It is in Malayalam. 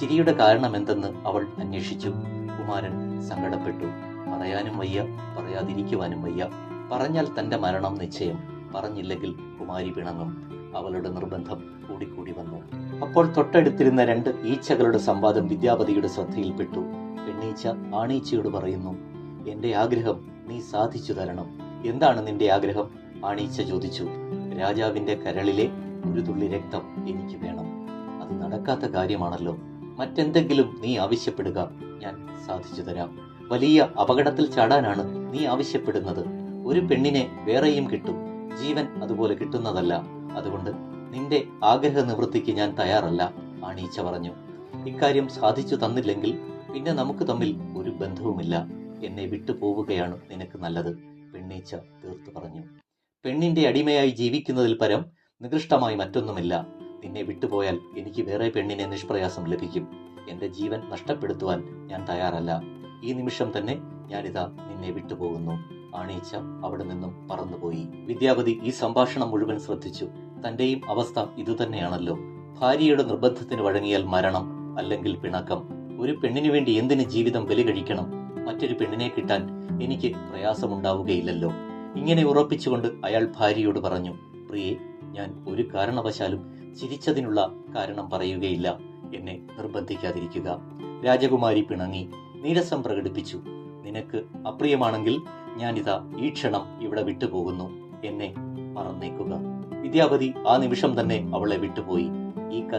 ചിരിയുടെ കാരണമെന്തെന്ന് അവൾ അന്വേഷിച്ചു. കുമാരൻ സങ്കടപ്പെട്ടു. പറയാനും വയ്യ, പറയാതിരിക്കുവാനും വയ്യ. പറഞ്ഞാൽ തന്റെ മരണം നിശ്ചയം, പറഞ്ഞില്ലെങ്കിൽ കുമാരി പിണങ്ങും. അവളുടെ നിർബന്ധം കൂടിക്കൂടി വന്നു. അപ്പോൾ തൊട്ടടുത്തിരുന്ന 2 ഈച്ചകളുടെ സംവാദം വിദ്യാപതിയുടെ ശ്രദ്ധയിൽപ്പെട്ടു. പെണ്ണീച്ച ആണീച്ചയോട് പറയുന്നു, എന്റെ ആഗ്രഹം നീ സാധിച്ചു തരണം. എന്താണ് നിന്റെ ആഗ്രഹം? ആണീച്ച ചോദിച്ചു. രാജാവിന്റെ കരളിലെ ഒരു തുള്ളി രക്തം എനിക്ക് വേണം. അത് നടക്കാത്ത കാര്യമാണല്ലോ. മറ്റെന്തെങ്കിലും നീ ആവശ്യപ്പെടുക, ഞാൻ സാധിച്ചു തരാം. വലിയ അപകടത്തിൽ ചാടാനാണ് നീ ആവശ്യപ്പെടുന്നത്. ഒരു പെണ്ണിനെ വേറെയും കിട്ടും, ജീവൻ അതുപോലെ കിട്ടുന്നതല്ല. അതുകൊണ്ട് നിന്റെ ആഗ്രഹ നിവൃത്തിക്ക് ഞാൻ തയ്യാറല്ല, ആണീച്ച പറഞ്ഞു. ഇക്കാര്യം സാധിച്ചു തന്നില്ലെങ്കിൽ പിന്നെ നമുക്ക് തമ്മിൽ ഒരു ബന്ധവുമില്ല. എന്നെ വിട്ടുപോവുകയാണ് നിനക്ക് നല്ലത്, പെണ്ണീച്ച തീർത്തു പറഞ്ഞു. പെണ്ണിന്റെ അടിമയായി ജീവിക്കുന്നതിൽ പരം നികൃഷ്ടമായി മറ്റൊന്നുമില്ല. നിന്നെ വിട്ടുപോയാൽ എനിക്ക് വേറെ പെണ്ണിനെ നിഷ്പ്രയാസം ലഭിക്കും. എന്റെ ജീവൻ നഷ്ടപ്പെടുത്തുവാൻ ഞാൻ തയ്യാറല്ല. ഈ നിമിഷം തന്നെ ഞാനിതാ നിന്നെ വിട്ടുപോകുന്നു. ആണീച്ച അവിടെ നിന്നും പറന്നുപോയി. വിദ്യാപതി ഈ സംഭാഷണം മുഴുവൻ ശ്രദ്ധിച്ചു. തന്റെയും അവസ്ഥ ഇതുതന്നെയാണല്ലോ. ഭാര്യയുടെ നിർബന്ധത്തിന് വഴങ്ങിയാൽ മരണം, അല്ലെങ്കിൽ പിണക്കം. ഒരു പെണ്ണിനു വേണ്ടി എന്തിന് ജീവിതം ബലി കഴിക്കണം? മറ്റൊരു പെണ്ണിനെ കിട്ടാൻ എനിക്ക് പ്രയാസമുണ്ടാവുകയില്ലല്ലോ. ഇങ്ങനെ ഉറപ്പിച്ചുകൊണ്ട് അയാൾ ഭാര്യയോട് പറഞ്ഞു, പ്രിയേ, ഞാൻ ഒരു കാരണവശാലും ചിരിച്ചതിനുള്ള കാരണം പറയുകയില്ല. എന്നെ നിർബന്ധിക്കാതിരിക്കുക. രാജകുമാരി പിണങ്ങി, നീരസം പ്രകടിപ്പിച്ചു. നിനക്ക് അപ്രിയമാണെങ്കിൽ ഞാനിതാ ഈ ക്ഷണം ഇവിടെ വിട്ടുപോകുന്നു. എന്നെ മറന്നേക്കുക. വിദ്യാപതി ആ നിമിഷം തന്നെ അവളെ വിട്ടുപോയി. ഈ കഥ